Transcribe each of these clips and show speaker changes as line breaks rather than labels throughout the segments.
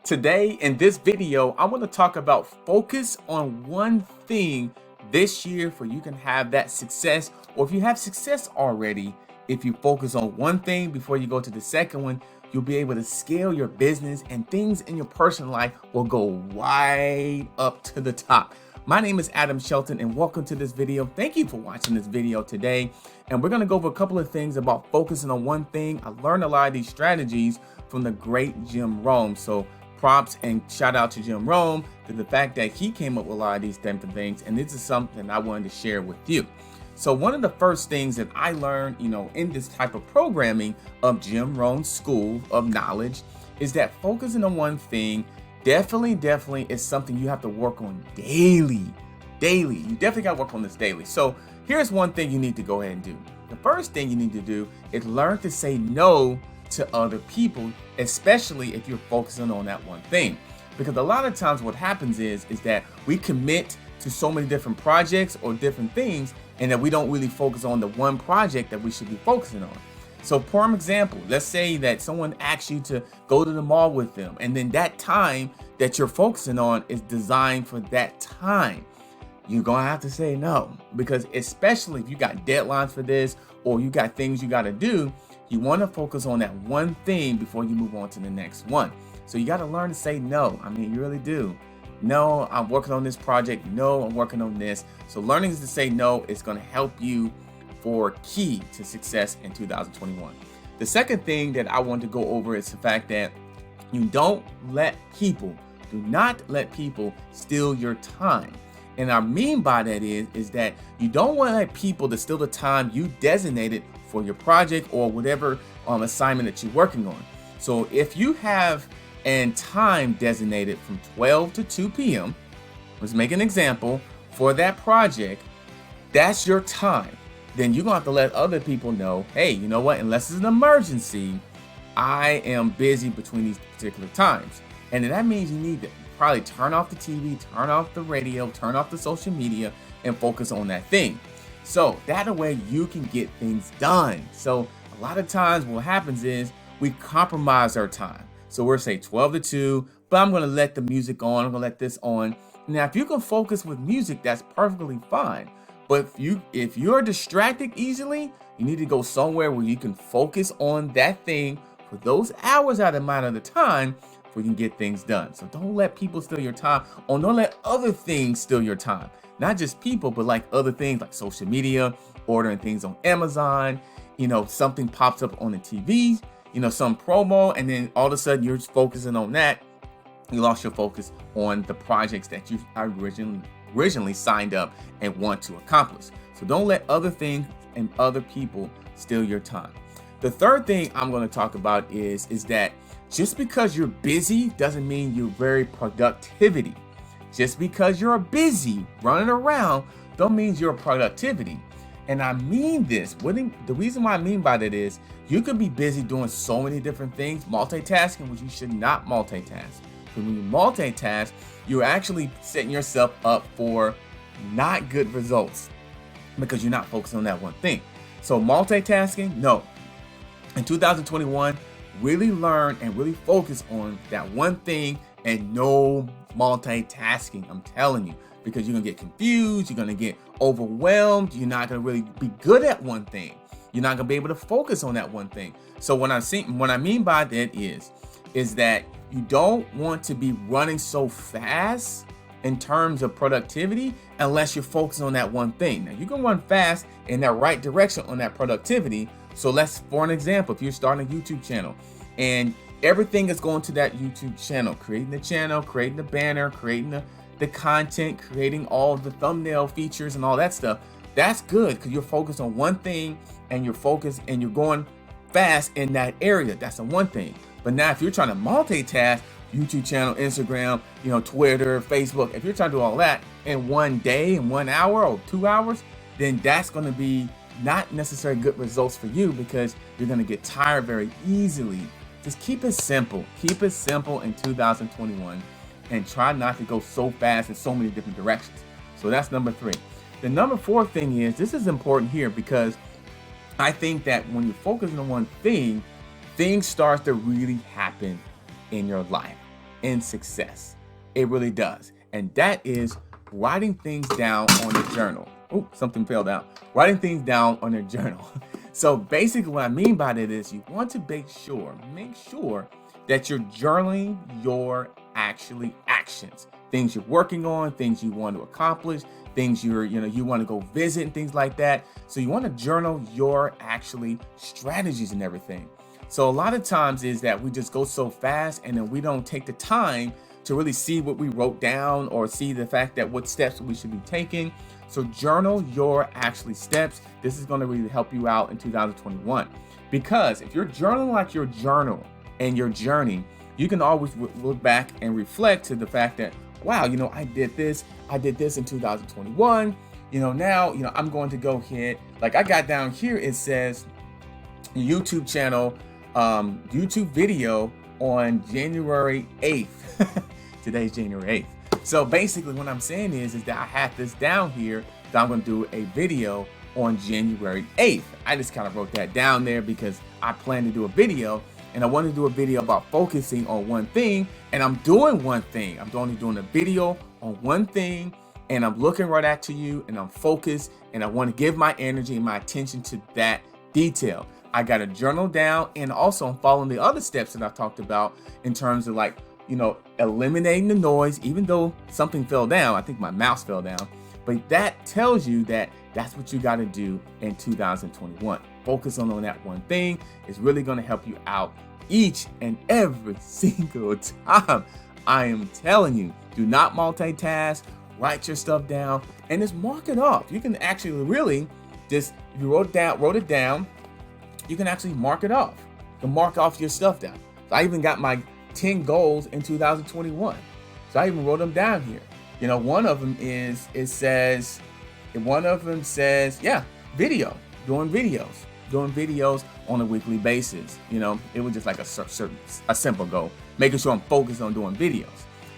Today in this video, I want to talk about focus on one thing this year for you can have that success, or if you have success already, if you focus on one thing before you go to the second one, you'll be able to scale your business and things in your personal life will go wide up to the top. My name is Adam Shelton and welcome to this video. Thank you for watching this video today. And we're going to go over a couple of things about focusing on one thing. I learned a lot of these strategies from the great Jim Rohn. So props and shout out to Jim Rohn to the fact that he came up with a lot of these different things. And this is something I wanted to share with you. So one of the first things that I learned, in this type of programming of Jim Rohn's school of knowledge is that focusing on one thing definitely is something you have to work on daily. You definitely got to work on this daily. So here's one thing you need to go ahead and do. The first thing you need to do is learn to say no to other people, especially if you're focusing on that one thing. Because a lot of times what happens is that we commit to so many different projects or different things and that we don't really focus on the one project that we should be focusing on. So for example, let's say that someone asks you to go to the mall with them, and then that time that you're focusing on is designed for that time. You're gonna have to say no, because especially if you got deadlines for this or you got things you gotta do, you wanna focus on that one thing before you move on to the next one. So you gotta learn to say no. I mean, you really do. No, I'm working on this project. No, I'm working on this. So learning to say no is gonna help you for key to success in 2021. The second thing that I want to go over is the fact that you do not let people steal your time. And I mean by that is that you don't want to let people to steal the time you designated for your project or whatever assignment that you're working on. So if you have a time designated from 12 to 2 p.m., let's make an example, for that project, that's your time. Then you're gonna have to let other people know, hey, you know what, unless it's an emergency, I am busy between these particular times. And then that means you need to probably turn off the TV, turn off the radio, turn off the social media, and focus on that thing. So that way you can get things done. So a lot of times what happens is we compromise our time. So we're say 12 to 2, but I'm gonna let the music on, I'm gonna let this on. Now, if you can focus with music, that's perfectly fine. But if you're distracted easily, you need to go somewhere where you can focus on that thing for those hours out of the time where you can get things done. So don't let people steal your time, or don't let other things steal your time. Not just people, but like other things like social media, ordering things on Amazon, something pops up on the TV, some promo, and then all of a sudden you're focusing on that. You lost your focus on the projects that you originally signed up and want to accomplish. So don't let other things and other people steal your time. The third thing I'm going to talk about is that just because you're busy doesn't mean you're very productivity. Just because you're busy running around don't mean you're productivity. And I mean this. The reason why I mean by that is you could be busy doing so many different things, multitasking, which you should not multitask. Because when you multitask, you're actually setting yourself up for not good results because you're not focusing on that one thing. So multitasking, no. In 2021, really learn and really focus on that one thing and no multitasking. I'm telling you, because you're gonna get confused, you're gonna get overwhelmed, you're not gonna really be good at one thing. You're not gonna be able to focus on that one thing. So what I mean by that is that you don't want to be running so fast in terms of productivity unless you're focused on that one thing. Now you can run fast in that right direction on that productivity. So for an example, if you're starting a YouTube channel and everything is going to that YouTube channel, creating the channel, creating the banner, creating the content, creating all the thumbnail features and all that stuff, that's good because you're focused on one thing and you're focused and you're going fast in that area. That's the one thing. But now if you're trying to multitask, YouTube channel, Instagram, Twitter, Facebook, if you're trying to do all that in one day, in 1 hour or 2 hours, then that's going to be not necessarily good results for you because you're going to get tired very easily. Just keep it simple. Keep it simple in 2021 and try not to go so fast in so many different directions. So that's number 3. The number 4 thing is, this is important here because I think that when you're focusing on one thing, things start to really happen in your life. in success. It really does. And that is writing things down on a journal. Oh, something fell down. Writing things down on a journal. So basically what I mean by that is you want to make sure that you're journaling your actually actions, things you're working on, things you want to accomplish, things you want to go visit and things like that. So you want to journal your actually strategies and everything. So a lot of times is that we just go so fast and then we don't take the time to really see what we wrote down or see the fact that what steps we should be taking. So journal your actually steps. This is going to really help you out in 2021, because if you're journaling like your journal and your journey, you can always look back and reflect to the fact that, wow, I did this in 2021. Now, I'm going to go ahead, like I got down here, it says YouTube channel, YouTube video on January 8th. Today's January 8th. So basically what I'm saying is that I have this down here that I'm going to do a video on January 8th. I just kind of wrote that down there because I plan to do a video, and I want to do a video about focusing on one thing, and I'm doing one thing. I'm only doing a video on one thing, and I'm looking right at you, and I'm focused, and I want to give my energy and my attention to that detail. I got a journal down, and also I'm following the other steps that I talked about in terms of eliminating the noise. Even though something fell down, I think my mouse fell down, but that tells you that that's what you got to do in 2021. Focus on that one thing. Is really going to help you out each and every single time. I am telling you, do not multitask. Write your stuff down and just mark it off. You can actually really just, if you wrote it down, you can actually mark it off. You can mark off your stuff down. So I even got my 10 goals in 2021. So I even wrote them down here. One of them says, video, doing videos on a weekly basis. It was just like a simple goal, making sure I'm focused on doing videos.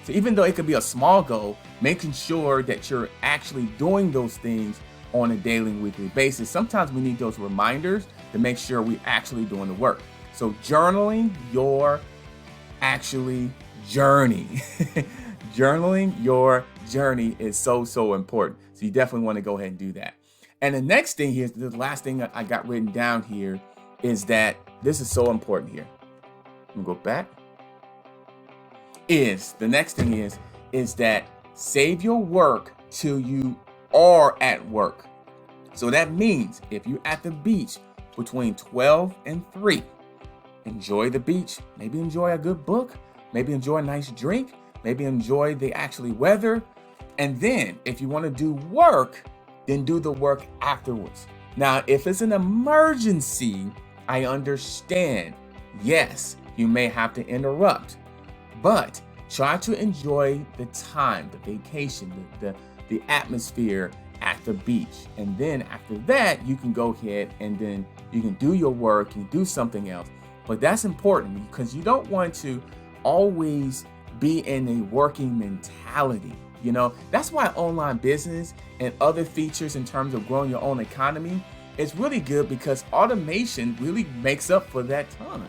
So even though it could be a small goal, making sure that you're actually doing those things on a daily and weekly basis. Sometimes we need those reminders to make sure we're actually doing the work. So journaling your actually journey. Journaling your journey is so important. So you definitely want to go ahead and do that. And the next thing here, the last thing I got written down here, is that this is so important here. Let me go back. The next thing is that save your work till you are at work. So that means if you're at the beach between 12 and 3, enjoy the beach. Maybe enjoy a good book. Maybe enjoy a nice drink. Maybe enjoy the actually weather. And then if you want to do work, then do the work afterwards. Now, if it's an emergency, I understand. Yes, you may have to interrupt, but try to enjoy the time, the vacation, the atmosphere at the beach. And then after that, you can go ahead and then you can do your work and do something else. But that's important because you don't want to always be in a working mentality. That's why online business and other features in terms of growing your own economy is really good, because automation really makes up for that time.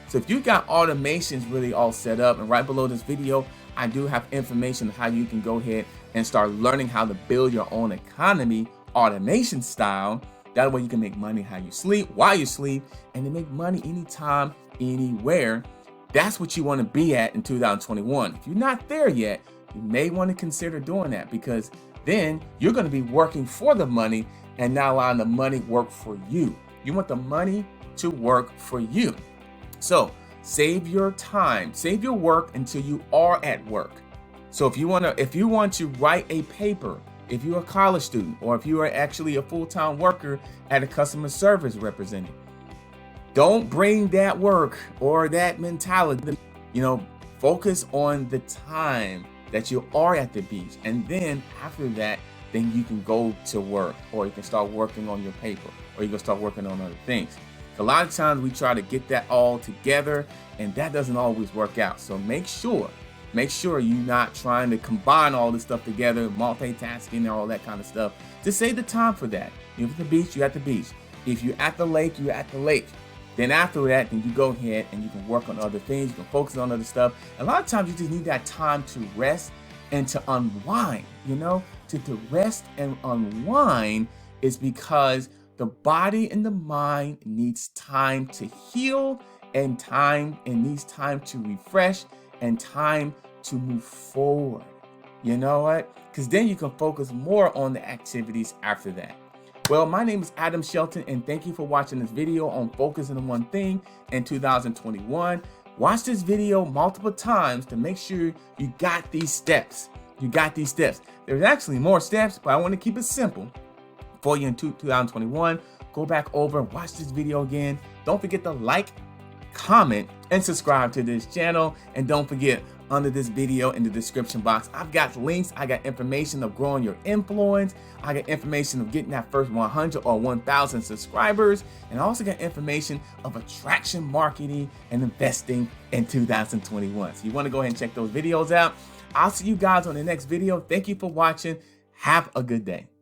So if you got automations really all set up, and right below this video, I do have information on how you can go ahead and start learning how to build your own economy automation style. That way you can make money how you sleep, while you sleep, and then make money anytime, anywhere. That's what you want to be at in 2021. If you're not there yet, you may want to consider doing that, because then you're going to be working for the money and not allowing the money work for you. You want the money to work for you. So save your time, save your work until you are at work. So if you want to write a paper, if you're a college student, or if you are actually a full-time worker at a customer service representative, don't bring that work or that mentality. Focus on the time that you are at the beach. And then after that, then you can go to work, or you can start working on your paper, or you can start working on other things. A lot of times we try to get that all together, and that doesn't always work out. So make sure you're not trying to combine all this stuff together, multitasking and all that kind of stuff. Just save the time for that. If you're at the beach, you're at the beach. If you're at the lake, you're at the lake. Then after that, then you go ahead and you can work on other things. You can focus on other stuff. A lot of times you just need that time to rest and to unwind, to rest and unwind is because the body and the mind needs time to heal and needs time to refresh and time to move forward. You know what? Because then you can focus more on the activities after that. Well, my name is Adam Shelton, and thank you for watching this video on focusing on one thing in 2021. Watch this video multiple times to make sure you got these steps. There's actually more steps, but I want to keep it simple for you in 2021. Go back over, watch this video again. Don't forget to like, comment, and subscribe to this channel. And don't forget, under this video in the description box, I've got links. I got information of growing your influence. I got information of getting that first 100 or 1,000 subscribers. And I also got information of attraction marketing and investing in 2021. So you want to go ahead and check those videos out. I'll see you guys on the next video. Thank you for watching. Have a good day.